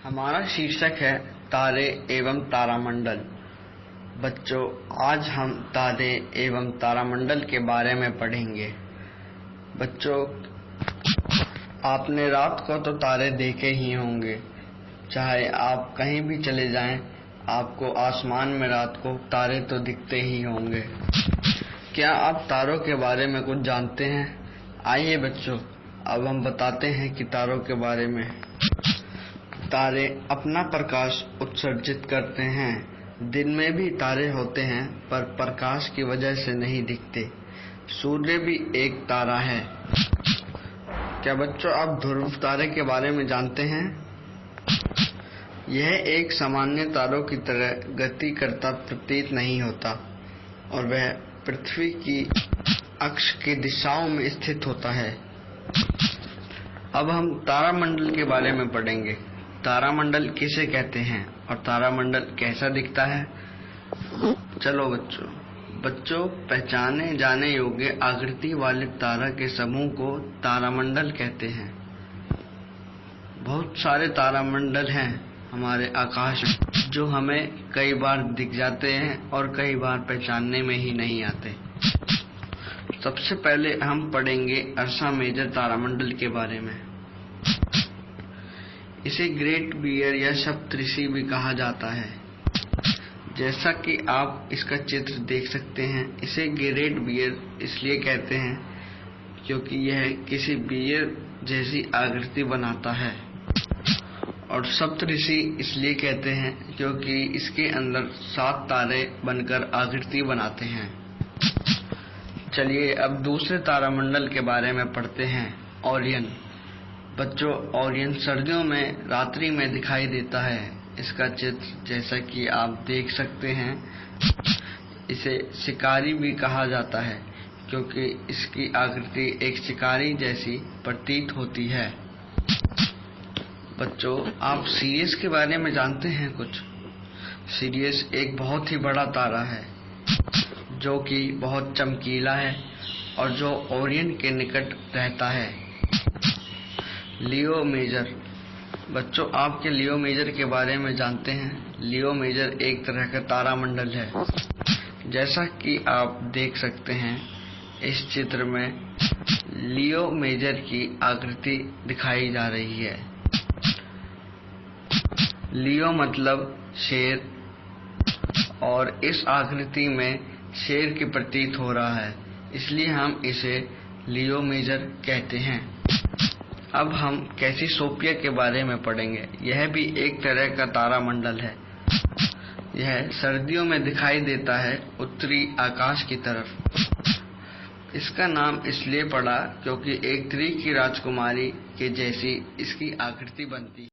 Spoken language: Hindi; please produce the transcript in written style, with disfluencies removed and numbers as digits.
हमारा शीर्षक है तारे एवं तारामंडल। बच्चों, आज हम तारे एवं तारामंडल के बारे में पढ़ेंगे। बच्चों, आपने रात को तो तारे देखे ही होंगे। चाहे आप कहीं भी चले जाएं, आपको आसमान में रात को तारे तो दिखते ही होंगे। क्या आप तारों के बारे में कुछ जानते हैं? आइए बच्चों, अब हम बताते हैं कि तारों के बारे में। तारे अपना प्रकाश उत्सर्जित करते हैं। दिन में भी तारे होते हैं, पर प्रकाश की वजह से नहीं दिखते। सूर्य भी एक तारा है। क्या बच्चों आप ध्रुव तारे के बारे में जानते हैं? यह एक सामान्य तारों की तरह गति करता प्रतीत नहीं होता और वह पृथ्वी की अक्ष की दिशाओं में स्थित होता है। अब हम तारामंडल के बारे में पढ़ेंगे। तारामंडल किसे कहते हैं और तारामंडल कैसा दिखता है? चलो बच्चों, पहचाने जाने योग्य आकृति वाले तारा के समूह को तारामंडल कहते हैं। बहुत सारे तारामंडल हैं हमारे आकाश में, जो हमें कई बार दिख जाते हैं और कई बार पहचानने में ही नहीं आते। सबसे पहले हम पढ़ेंगे अर्सा मेजर तारामंडल के बारे में। इसे ग्रेट बियर या सप्तऋषि भी कहा जाता है। जैसा कि आप इसका चित्र देख सकते हैं, इसे ग्रेट बियर इसलिए कहते हैं क्योंकि यह किसी बियर जैसी आकृति बनाता है, और सप्तऋषि इसलिए कहते हैं क्योंकि इसके अंदर 7 तारे बनकर आकृति बनाते हैं। चलिए अब दूसरे तारामंडल के बारे में पढ़ते हैं, ओरियन। बच्चों, ओरियन सर्दियों में रात्रि में दिखाई देता है। इसका चित्र जैसा कि आप देख सकते हैं, इसे शिकारी भी कहा जाता है क्योंकि इसकी आकृति एक शिकारी जैसी प्रतीत होती है। बच्चों, आप सीरियस के बारे में जानते हैं कुछ? सीरियस एक बहुत ही बड़ा तारा है जो कि बहुत चमकीला है और जो ओरियन के निकट रहता है। लियो मेजर। बच्चों, आपके लियो मेजर के बारे में जानते हैं? लियो मेजर एक तरह का तारामंडल है। जैसा कि आप देख सकते हैं, इस चित्र में लियो मेजर की आकृति दिखाई जा रही है। लियो मतलब शेर, और इस आकृति में शेर की प्रतीत हो रहा है, इसलिए हम इसे लियो मेजर कहते हैं। अब हम कैसियोपेया के बारे में पढ़ेंगे। यह भी एक तरह का तारामंडल है। यह सर्दियों में दिखाई देता है उत्तरी आकाश की तरफ। इसका नाम इसलिए पड़ा क्योंकि एक स्त्री की राजकुमारी के जैसी इसकी आकृति बनती है।